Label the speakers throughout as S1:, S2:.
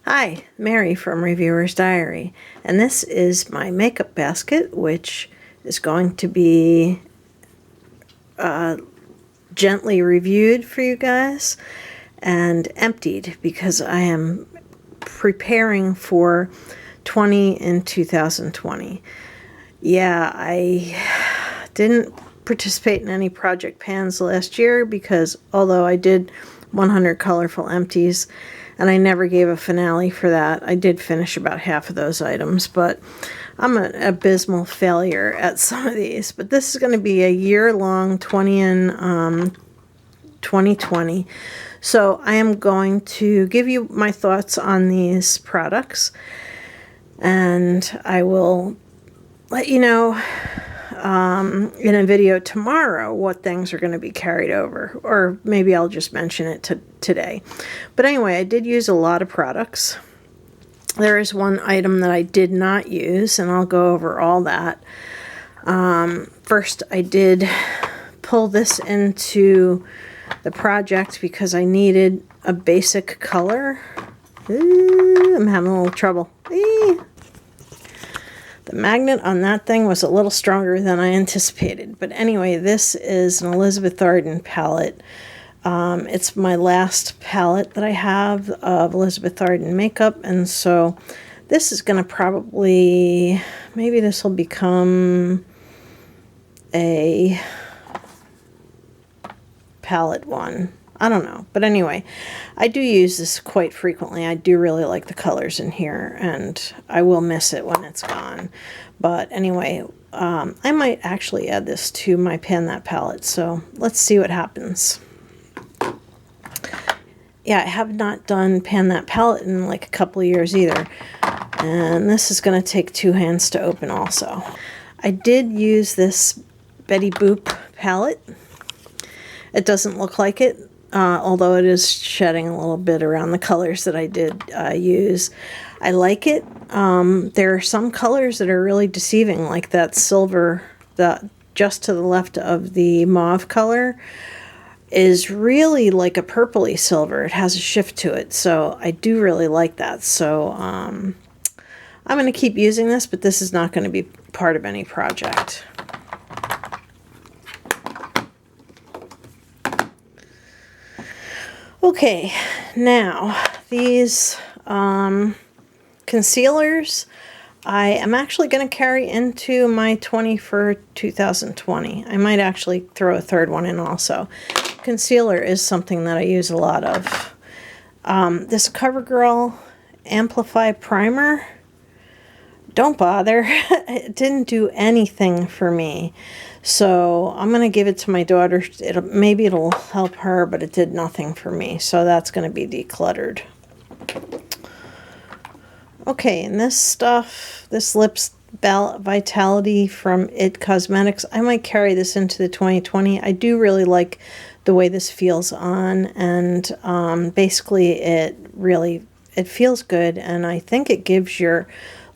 S1: Hi, Mary from Reviewer's Diary, and this is my makeup basket, which is going to be gently reviewed for you guys and emptied because I am preparing for 20 in 2020. Yeah, I didn't participate in any project pans last year because although I did 100 colorful empties, and I never gave a finale for that. I did finish about half of those items, but I'm an abysmal failure at some of these. But this is going to be a year-long 20 in 2020. So I am going to give you my thoughts on these products, and I will let you know in a video tomorrow what things are going to be carried over, or maybe I'll just mention it today. But anyway, I did use a lot of products. There is one item that I did not use, and I'll go over all that. First, I did pull this into the project because I needed a basic color. Ooh, I'm having a little trouble. The magnet on that thing was a little stronger than I anticipated. But anyway, this is an Elizabeth Arden palette. It's my last palette that I have of Elizabeth Arden makeup. And so this is going to probably, maybe this will become a palette one. I don't know. But anyway, I do use this quite frequently. I do really like the colors in here, and I will miss it when it's gone. But anyway, I might actually add this to my Pan That palette, so let's see what happens. Yeah, I have not done Pan That palette in like a couple of years either, and this is going to take two hands to open also. I did use this Betty Boop palette. It doesn't look like it. Although it is shedding a little bit around the colors that I did use. I like it. There are some colors that are really deceiving, like that silver, just to the left of the mauve color, is really like a purpley silver. It has a shift to it, so I do really like that. So I'm going to keep using this, but this is not going to be part of any project. Okay, now these concealers I am actually going to carry into my 20 for 2020. I might actually throw a third one in also. Concealer is something that I use a lot of. This CoverGirl Amplify Primer, don't bother. It didn't do anything for me. So I'm going to give it to my daughter. Maybe it'll help her, but it did nothing for me. So that's going to be decluttered. Okay, and this stuff, this Lips Vitality from It Cosmetics, I might carry this into the 2020. I do really like the way this feels on, and basically it feels good, and I think it gives your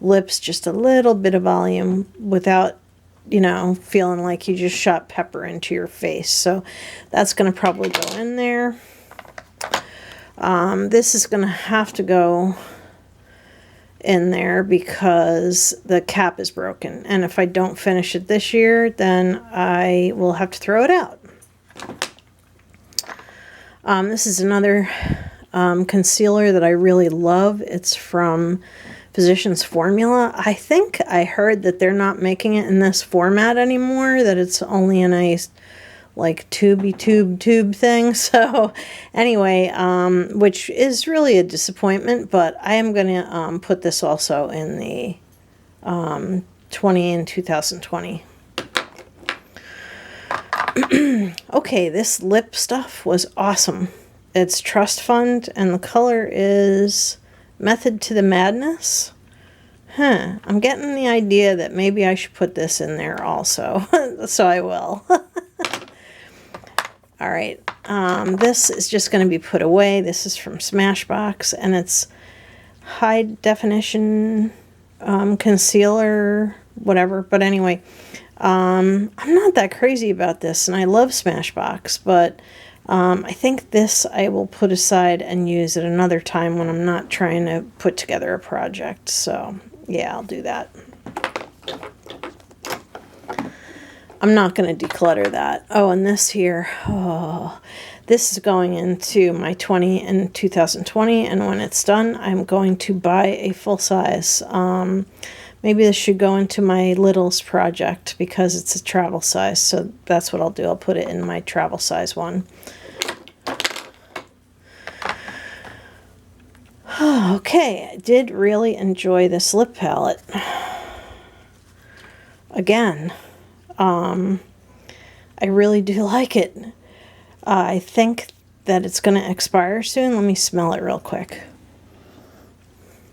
S1: lips just a little bit of volume without, you know, feeling like you just shot pepper into your face. So that's going to probably go in there. This is going to have to go in there because the cap is broken. And if I don't finish it this year, then I will have to throw it out. This is another concealer that I really love. It's from Physicians Formula. I think I heard that they're not making it in this format anymore, that it's only in a like tube thing. So anyway, which is really a disappointment, but I am going to put this also in the 20 in 2020. Okay, this lip stuff was awesome. It's Trust Fund, and the color is Method to the Madness. I'm getting the idea that maybe I should put this in there also. So I will. All right. This is just going to be put away. This is from Smashbox, and it's high definition concealer, whatever. But anyway, I'm not that crazy about this, and I love Smashbox, but I think this I will put aside and use at another time when I'm not trying to put together a project. So yeah, I'll do that. I'm not going to declutter that. Oh, and this here, oh, this is going into my 2020, and when it's done, I'm going to buy a full size. Maybe this should go into my littles project because it's a travel size, so that's what I'll do. I'll put it in my travel size one. Okay, I did really enjoy this lip palette. Again, I really do like it. I think that it's going to expire soon. Let me smell it real quick.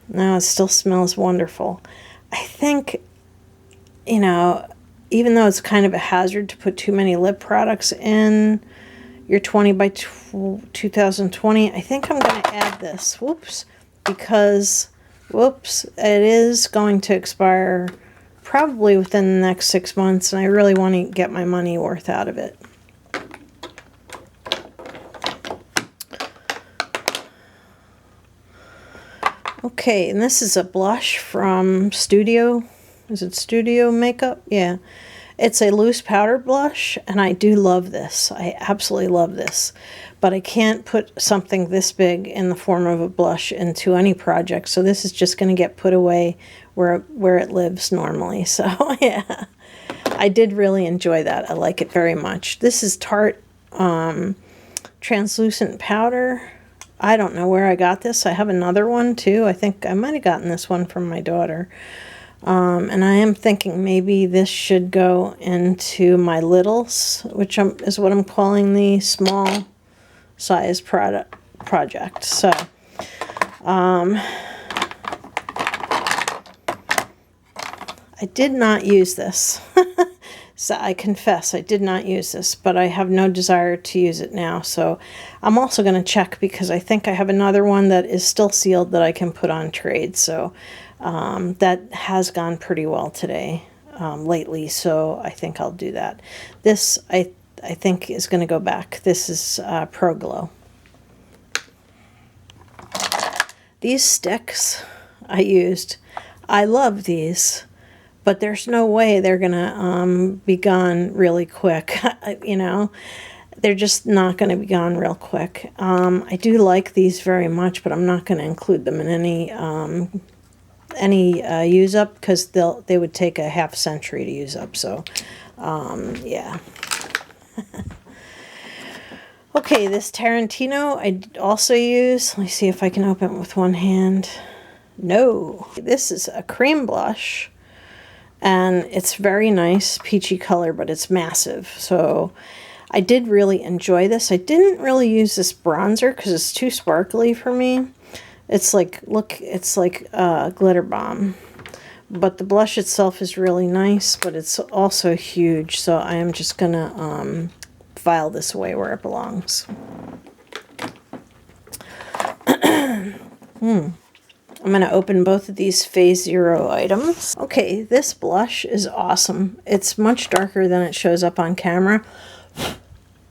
S1: No, it still smells wonderful. I think, you know, even though it's kind of a hazard to put too many lip products in your 20 by 2020, I think I'm going to add this. Whoops. Because, whoops, it is going to expire probably within the next 6 months, and I really want to get my money worth out of it. Okay, and this is a blush from Studio. Is it Studio Makeup? Yeah. It's a loose powder blush, and I do love this. I absolutely love this. But I can't put something this big in the form of a blush into any project, so this is just going to get put away where it lives normally. So, yeah. I did really enjoy that. I like it very much. This is Tarte Translucent Powder. I don't know where I got this. I have another one too. I think I might have gotten this one from my daughter. And I am thinking maybe this should go into my littles, which is what I'm calling the small size project. So, I did not use this. So I confess I did not use this, but I have no desire to use it now. So I'm also going to check because I think I have another one that is still sealed that I can put on trade. So that has gone pretty well today, lately. So I think I'll do that. This I think is going to go back. This is Pro Glow. These sticks I used. I love these. But there's no way they're going to be gone really quick. You know, they're just not going to be gone real quick. I do like these very much, but I'm not going to include them in any use up because they would take a half century to use up. So, yeah. Okay, this Tarantino I also use. Let me see if I can open it with one hand. No, this is a cream blush. And it's very nice, peachy color, but it's massive. So I did really enjoy this. I didn't really use this bronzer because it's too sparkly for me. It's like, look, it's like glitter bomb. But the blush itself is really nice, but it's also huge. So I am just going to file this away where it belongs. I'm going to open both of these Phase Zero items. Okay, this blush is awesome. It's much darker than it shows up on camera,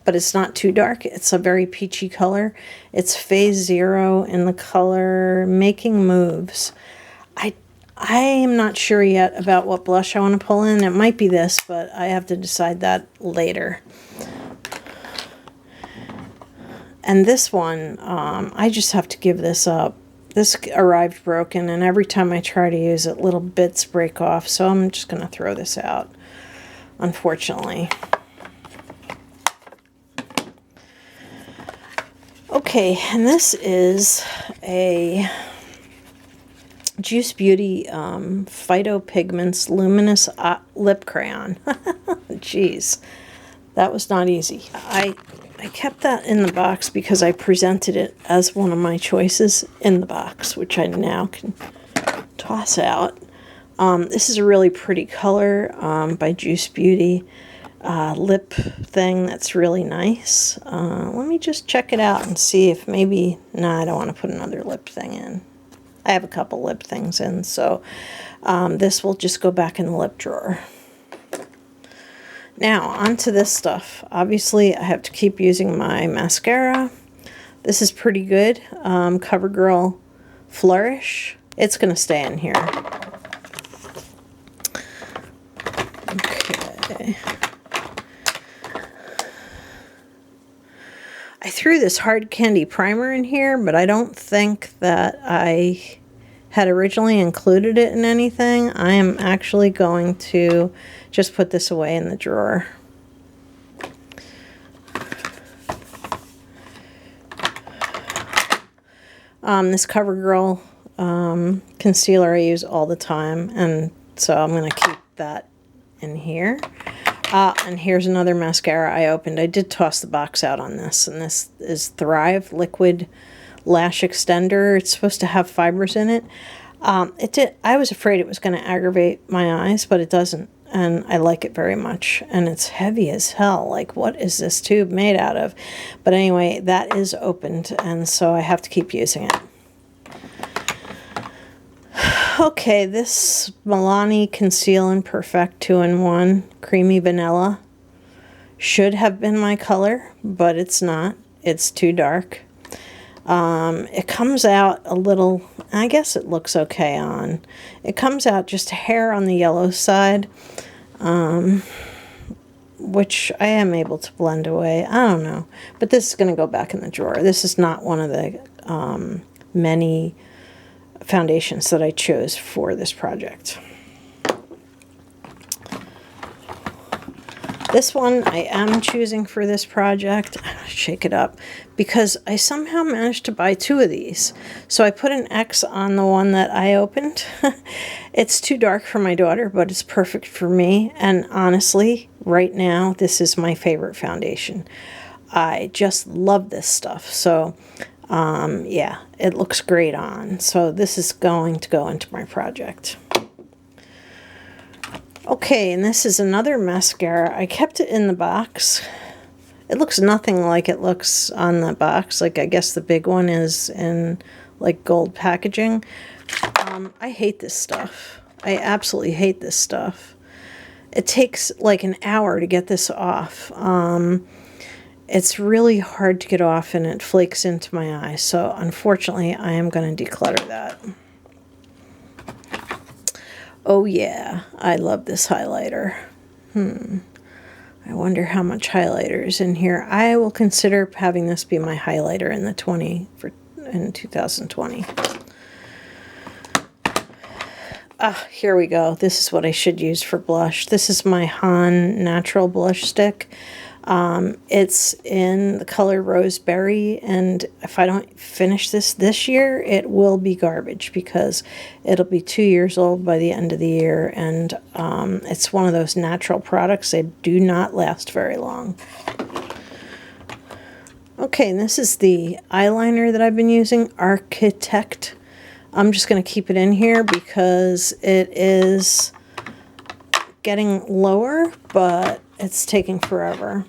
S1: but it's not too dark. It's a very peachy color. It's Phase Zero in the color Making Moves. I am not sure yet about what blush I want to pull in. It might be this, but I have to decide that later. And this one, I just have to give this up. This arrived broken, and every time I try to use it, little bits break off, so I'm just going to throw this out, unfortunately. Okay, and this is a Juice Beauty Phyto Pigments Luminous Lip Crayon. Jeez, that was not easy. I kept that in the box because I presented it as one of my choices in the box, which I now can toss out. This is a really pretty color by Juice Beauty. Lip thing that's really nice. Let me just check it out and see if maybe... No, I don't want to put another lip thing in. I have a couple lip things in, so this will just go back in the lip drawer. Now, onto this stuff. Obviously, I have to keep using my mascara. This is pretty good. CoverGirl Flourish. It's going to stay in here. Okay. I threw this hard candy primer in here, but I don't think that I had originally included it in anything. I am actually going to just put this away in the drawer. This CoverGirl concealer I use all the time, and so I'm going to keep that in here. And here's another mascara I opened. I did toss the box out on this, and this is Thrive Liquid Lash Extender. It's supposed to have fibers in it. I was afraid it was going to aggravate my eyes, but it doesn't, and I like it very much. And it's heavy as hell. Like, what is this tube made out of? But anyway, that is opened, and so I have to keep using it. Okay, this Milani Conceal and Perfect 2-in-1 Creamy Vanilla should have been my color, but it's not. It's too dark. It comes out a little, I guess it looks okay on. It comes out just a hair on the yellow side, which I am able to blend away. I don't know. But this is going to go back in the drawer. This is not one of the many foundations that I chose for this project. This one I am choosing for this project. I'm going to shake it up because I somehow managed to buy 2 of these. So I put an X on the one that I opened. It's too dark for my daughter, but it's perfect for me. And honestly, right now, this is my favorite foundation. I just love this stuff. So yeah, it looks great on. So this is going to go into my project. Okay, and this is another mascara. I kept it in the box. It looks nothing like it looks on the box. Like, I guess the big one is in like gold packaging. I hate this stuff. I absolutely hate this stuff. It takes like an hour to get this off. It's really hard to get off, and it flakes into my eye. So unfortunately, I am going to declutter that. Oh yeah, I love this highlighter. I wonder how much highlighter is in here. I will consider having this be my highlighter in the in 2020. Here we go. This is what I should use for blush. This is my Han Natural Blush Stick. It's in the color Roseberry, and if I don't finish this year, it will be garbage because it'll be 2 years old by the end of the year, and it's one of those natural products. They do not last very long. Okay, and this is the eyeliner that I've been using, Architect. I'm just going to keep it in here because it is getting lower, but it's taking forever.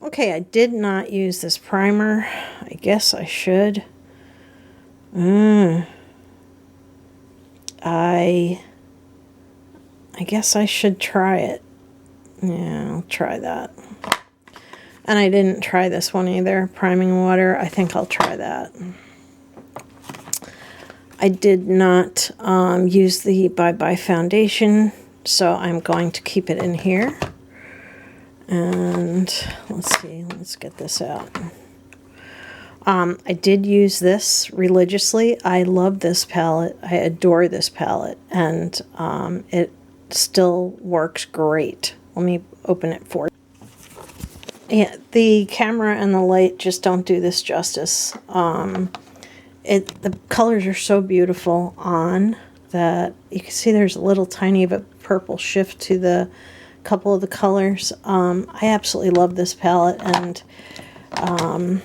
S1: Okay, I did not use this primer. I guess I should. I guess I should try it. Yeah, I'll try that. And I didn't try this one either, priming water. I think I'll try that. I did not use the Bye Bye foundation, so I'm going to keep it in here. And let's see, let's get this out. I did use this religiously. I love this palette. I adore this palette, and it still works great. Let me open it for you. Yeah, the camera and the light just don't do this justice. The colors are so beautiful on that you can see there's a little tiny of a purple shift to the couple of the colors. I absolutely love this palette, and I'm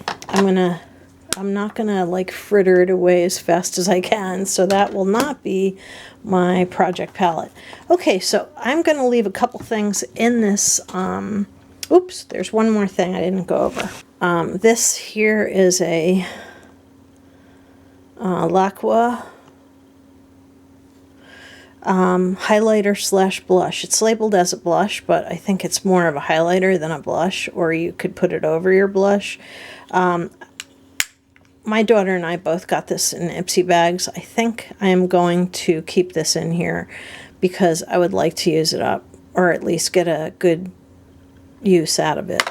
S1: not gonna like fritter it away as fast as I can, so that will not be my project palette. Okay, so I'm gonna leave a couple things in this. Oops, there's one more thing I didn't go over. This here is a L'Aqua highlighter slash blush. It's labeled as a blush, but I think it's more of a highlighter than a blush, or you could put it over your blush. My daughter and I both got this in Ipsy bags. I think I am going to keep this in here because I would like to use it up, or at least get a good use out of it.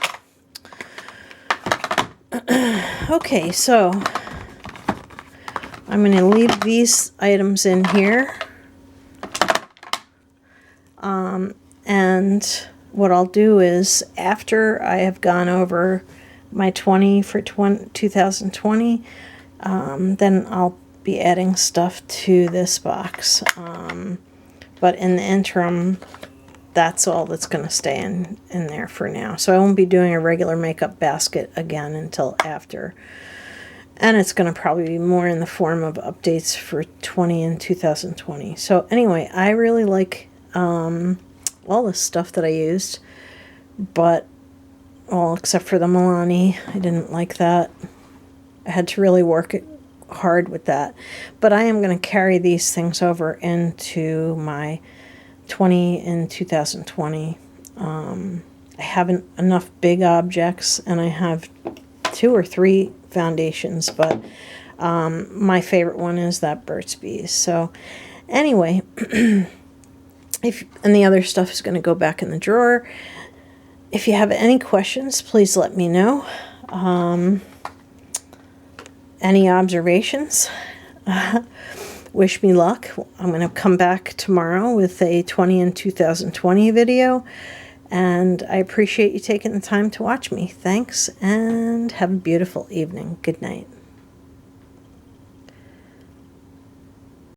S1: Okay, so I'm going to leave these items in here. And what I'll do is, after I have gone over my 20 for 2020, then I'll be adding stuff to this box. But in the interim, that's all that's going to stay in there for now. So I won't be doing a regular makeup basket again until after. And it's going to probably be more in the form of updates for 20 and 2020. So anyway, I really like all the stuff that I used, but all except for the Milani. I didn't like that. I had to really work it hard with that. But I am going to carry these things over into my 20 and 2020. I haven't enough big objects, and I have 2 or 3 foundations, but my favorite one is that Burt's Bees. So anyway, and the other stuff is going to go back in the drawer. If you have any questions, please let me know. Any observations? Wish me luck. I'm going to come back tomorrow with a 20 and 2020 video. And I appreciate you taking the time to watch me. Thanks, and have a beautiful evening. Good night.